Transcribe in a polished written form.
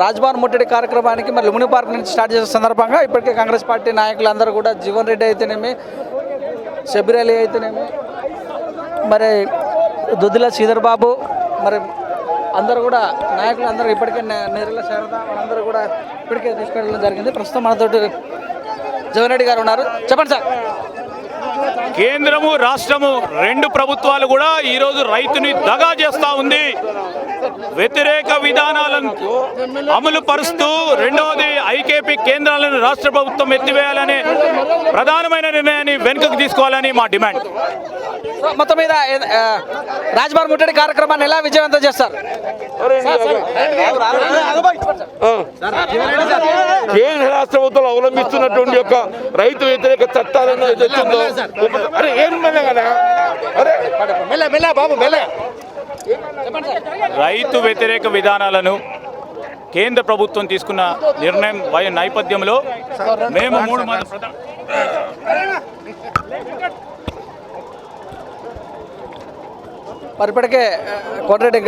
రాజ్భవన్ ముట్టడి కార్యక్రమానికి మరి లుంబిని పార్క్ నుంచి స్టార్ట్ చేసిన సందర్భంగా ఇప్పటికే కాంగ్రెస్ పార్టీ నాయకులందరూ కూడా జీవన్ రెడ్డి అయితేనేమి, షబీర్ అలీ అయితేనేమి, మరి దుద్దిల శ్రీధర్ బాబు, మరి అందరూ కూడా నాయకులు అందరూ ఇప్పటికే నేరుగా శారద అందరూ కూడా ఇప్పటికే తీసుకెళ్ళడం జరిగింది. ప్రస్తుతం మనతోటి జీవన్ రెడ్డి గారు ఉన్నారు. చెప్పండి సార్. కేంద్రము రాష్ట్రము రెండు ప్రభుత్వాలు కూడా ఈరోజు రైతుని దగా చేస్తూ ఉంది. వ్యతిరేక విధానాలను అమలు పరుస్తూ రెండవది ఐకేపీ కేంద్రాలను రాష్ట్ర ప్రభుత్వం ఎత్తివేయాలని ప్రధానమైన నిర్ణయాన్ని వెనుకకు తీసుకోవాలని మా డిమాండ్. మొత్తం మీద రాజ్భవన్ ముట్టడి కార్యక్రమాన్ని ఎలా విజయవంతం చేస్తారు? కేంద్ర రాష్ట్ర ప్రభుత్వాలు అవలంబిస్తున్నటువంటి యొక్క రైతు వ్యతిరేక చట్టాలను రైతు వ్యతిరేక విధానాలను కేంద్ర ప్రభుత్వం తీసుకున్న నిర్ణయం నేపథ్యంలో మేము మరి ఇప్పటికే కోటిరెడ్డి